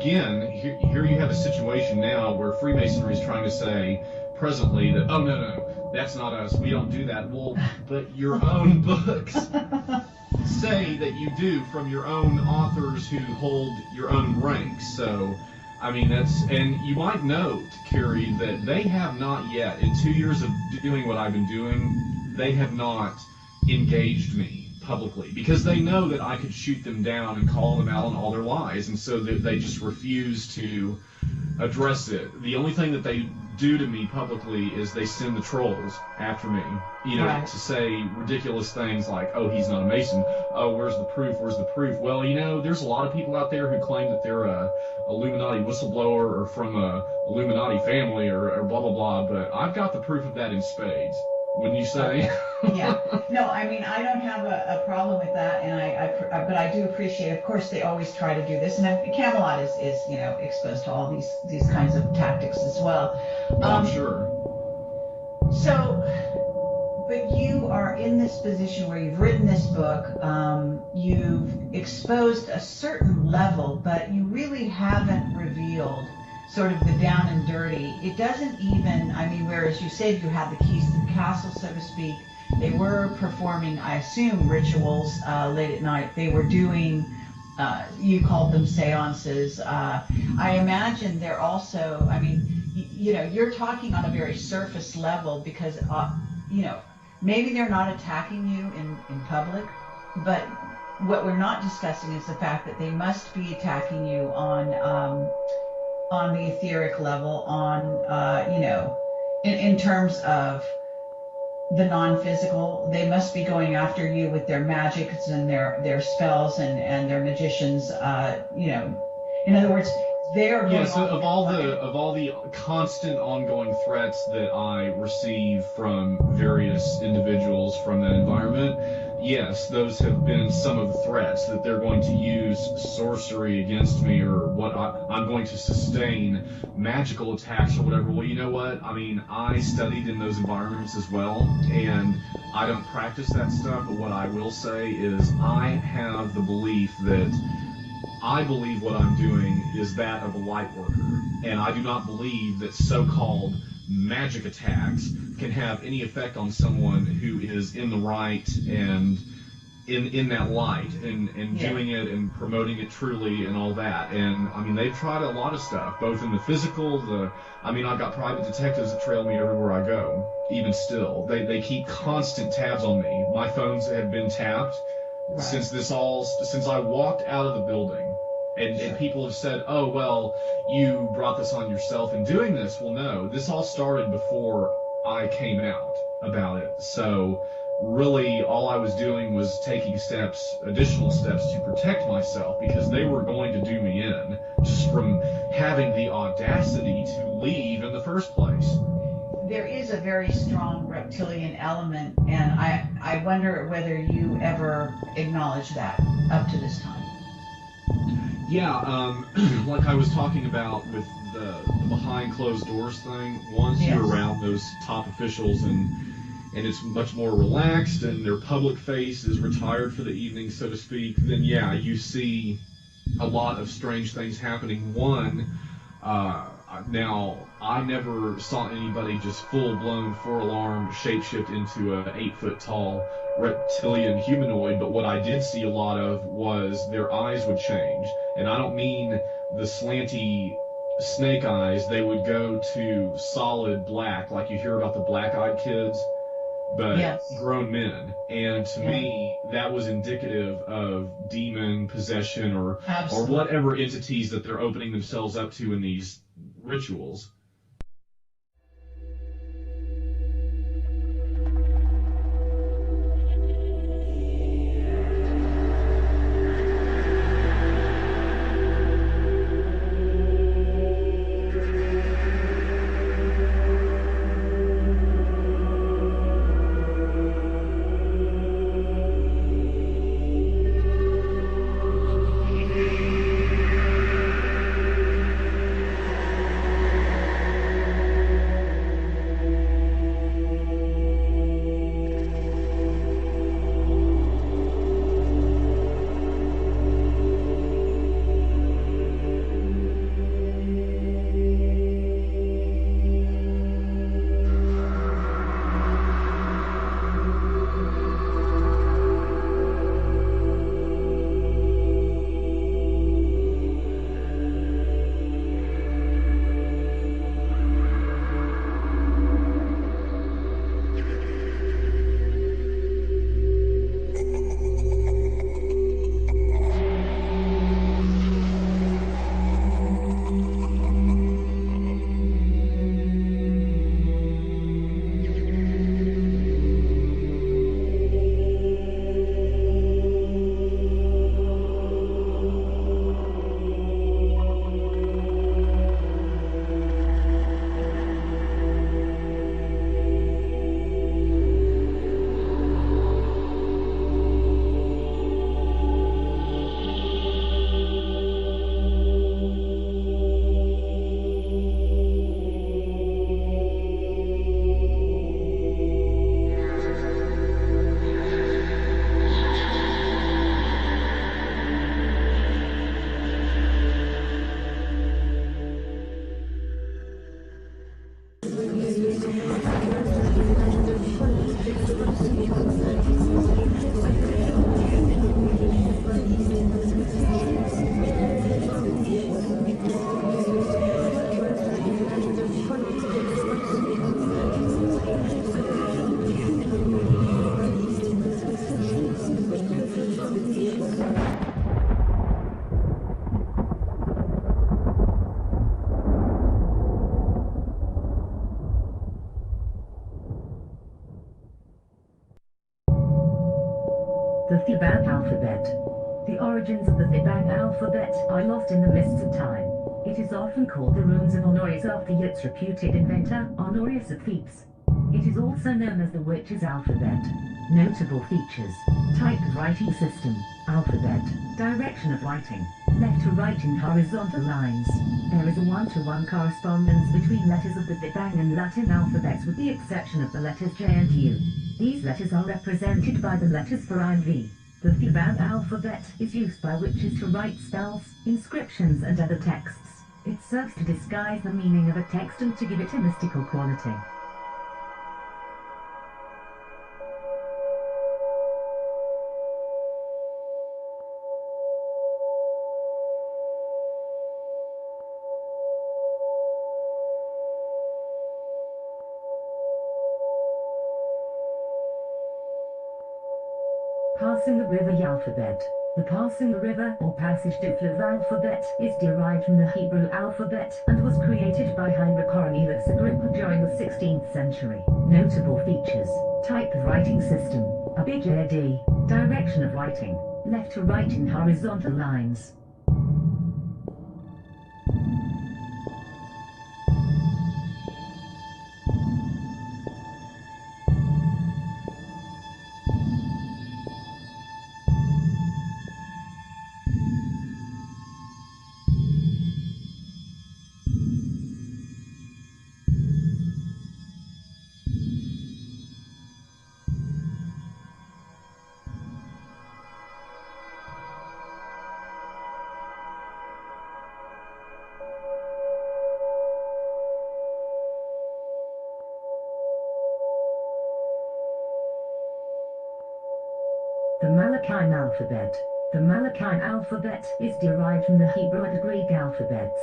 again, here you have a situation now where Freemasonry is trying to say presently that, oh, no, that's not us, we don't do that. Well, but your own books say that you do, from your own authors who hold your own ranks. So, I mean, and you might note, Carrie, that they have not yet, in 2 years of doing what I've been doing, they have not engaged me publicly, because they know that I could shoot them down and call them out on all their lies, and so they just refuse to address it. The only thing that they do to me publicly is they send the trolls after me, right, to say ridiculous things like, oh, he's not a Mason, oh, where's the proof? Well, there's a lot of people out there who claim that they're a Illuminati whistleblower or from a Illuminati family or blah blah blah, but I've got the proof of that in spades. Wouldn't you say? Yeah. No, I mean, I don't have a problem with that, and but I do appreciate, of course, they always try to do this, and Camelot is exposed to all these kinds of tactics as well. I'm sure. So, but you are in this position where you've written this book, you've exposed a certain level, but you really haven't revealed sort of the down and dirty. It doesn't even, whereas you said you had the keys to the castle, so to speak, they were performing, I assume, rituals late at night. They were doing, you called them seances. I imagine they're also, you're talking on a very surface level because, maybe they're not attacking you in public, but what we're not discussing is the fact that they must be attacking you on the etheric level, in terms of the non-physical. They must be going after you with their magics and their spells and their magicians. In other words, they're going. Yeah. So of all the constant ongoing threats that I receive from various individuals from that environment, yes, those have been some of the threats, that they're going to use sorcery against me, or what I'm going to sustain magical attacks or whatever. Well, you know what? I studied in those environments as well, and I don't practice that stuff, but what I will say is I have the belief that I believe what I'm doing is that of a light worker, and I do not believe that so-called magic attacks can have any effect on someone who is in the right and in that light and doing it and promoting it truly and all that. And they've tried a lot of stuff, both in the physical, I've got private detectives that trail me everywhere I go. Even still, they keep constant tabs on me. My phones have been tapped since I walked out of the building. And people have said, oh, well, you brought this on yourself in doing this. Well, no, this all started before I came out about it. So really all I was doing was taking additional steps to protect myself, because they were going to do me in just from having the audacity to leave in the first place. There is a very strong reptilian element, and I wonder whether you ever acknowledge that up to this time. Yeah, like I was talking about with the behind closed doors thing, once you're around those top officials and it's much more relaxed and their public face is retired for the evening, so to speak, then you see a lot of strange things happening. One, now, I never saw anybody just full-blown, four-alarm shapeshift into a 8-foot-tall reptilian humanoid, but what I did see a lot of was their eyes would change. And I don't mean the slanty snake eyes. They would go to solid black, like you hear about the black-eyed kids, but grown men. And to me, that was indicative of demon possession or whatever entities that they're opening themselves up to in these rituals. The Theban alphabet. The origins of the Theban alphabet are lost in the mists of time. It is often called the runes of Honorius after its reputed inventor, Honorius of Thebes. It is also known as the witch's alphabet. Notable features: type of writing system, alphabet, direction of writing, left to right in horizontal lines. There is a one-to-one correspondence between letters of the Theban and Latin alphabets with the exception of the letters J and U. These letters are represented by the letters for I and V. The Theban alphabet is used by witches to write spells, inscriptions and other texts. It serves to disguise the meaning of a text and to give it a mystical quality. Passing the river alphabet. The passing the river or passage du fleuve alphabet is derived from the Hebrew alphabet and was created by Heinrich Cornelius Agrippa during the 16th century. Notable features: type of writing system, abjad, direction of writing, left to right in horizontal lines. The Malachim alphabet. The Malachim alphabet is derived from the Hebrew and Greek alphabets.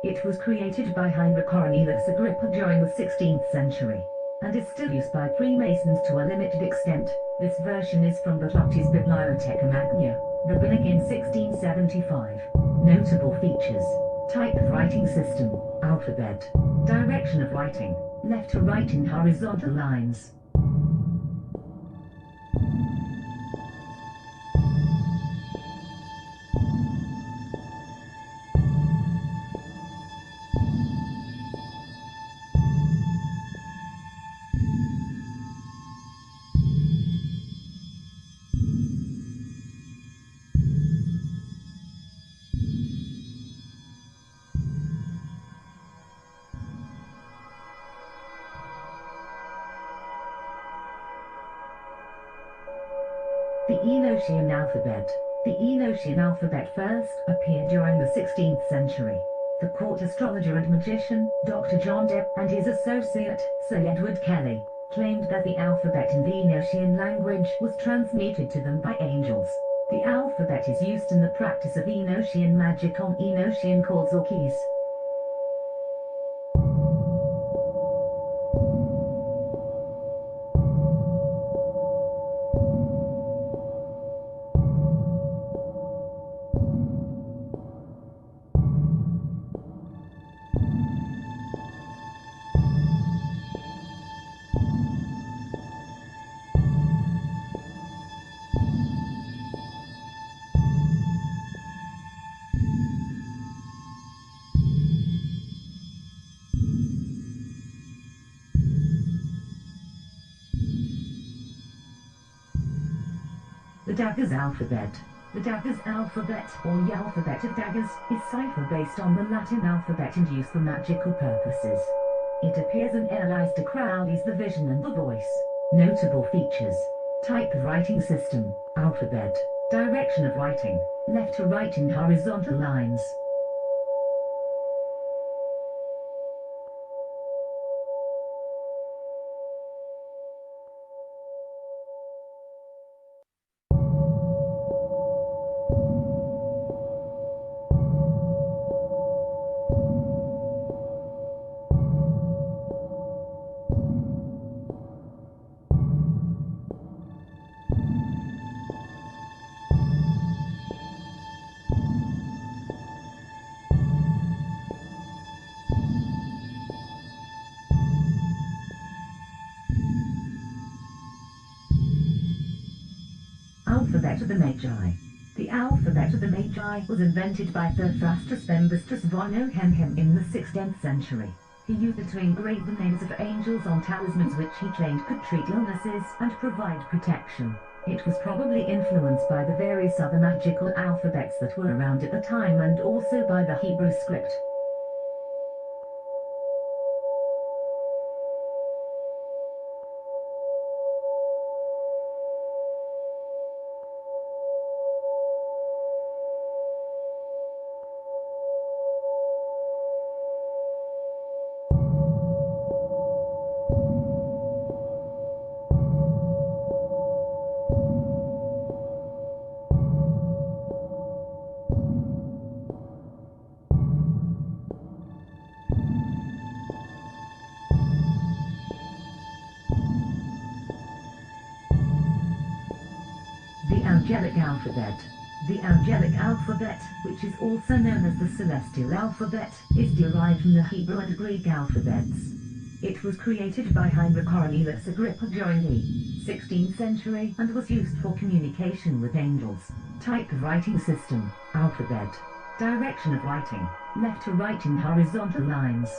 It was created by Heinrich Cornelius Agrippa during the 16th century, and is still used by Freemasons to a limited extent. This version is from Botti's Bibliotheca Magna, rabbinic in 1675. Notable features: type of writing system, alphabet, direction of writing, left to right in horizontal lines. The Enochian alphabet. The Enochian alphabet first appeared during the 16th century. The court astrologer and magician, Dr. John Dee, and his associate, Sir Edward Kelly, claimed that the alphabet in the Enochian language was transmitted to them by angels. The alphabet is used in the practice of Enochian magic on Enochian chords or keys. The Dagger's alphabet. The Dagger's alphabet, or the alphabet of daggers, is cipher based on the Latin alphabet and used for magical purposes. It appears and analyzed to Crowley's the vision and the voice. Notable features: type of writing system, alphabet, direction of writing, left to right in horizontal lines. alphabet of the Magi. The alphabet of the Magi was invented by Theophrastus Bembastus von Enochian in the 16th century. He used it to engrave the names of angels on talismans which he claimed could treat illnesses and provide protection. It was probably influenced by the various other magical alphabets that were around at the time and also by the Hebrew script. The Angelic alphabet. The Angelic alphabet, which is also known as the Celestial alphabet, is derived from the Hebrew and Greek alphabets. It was created by Heinrich Cornelius Agrippa during the 16th century and was used for communication with angels. Type of writing system, alphabet. Direction of writing, left to right in horizontal lines.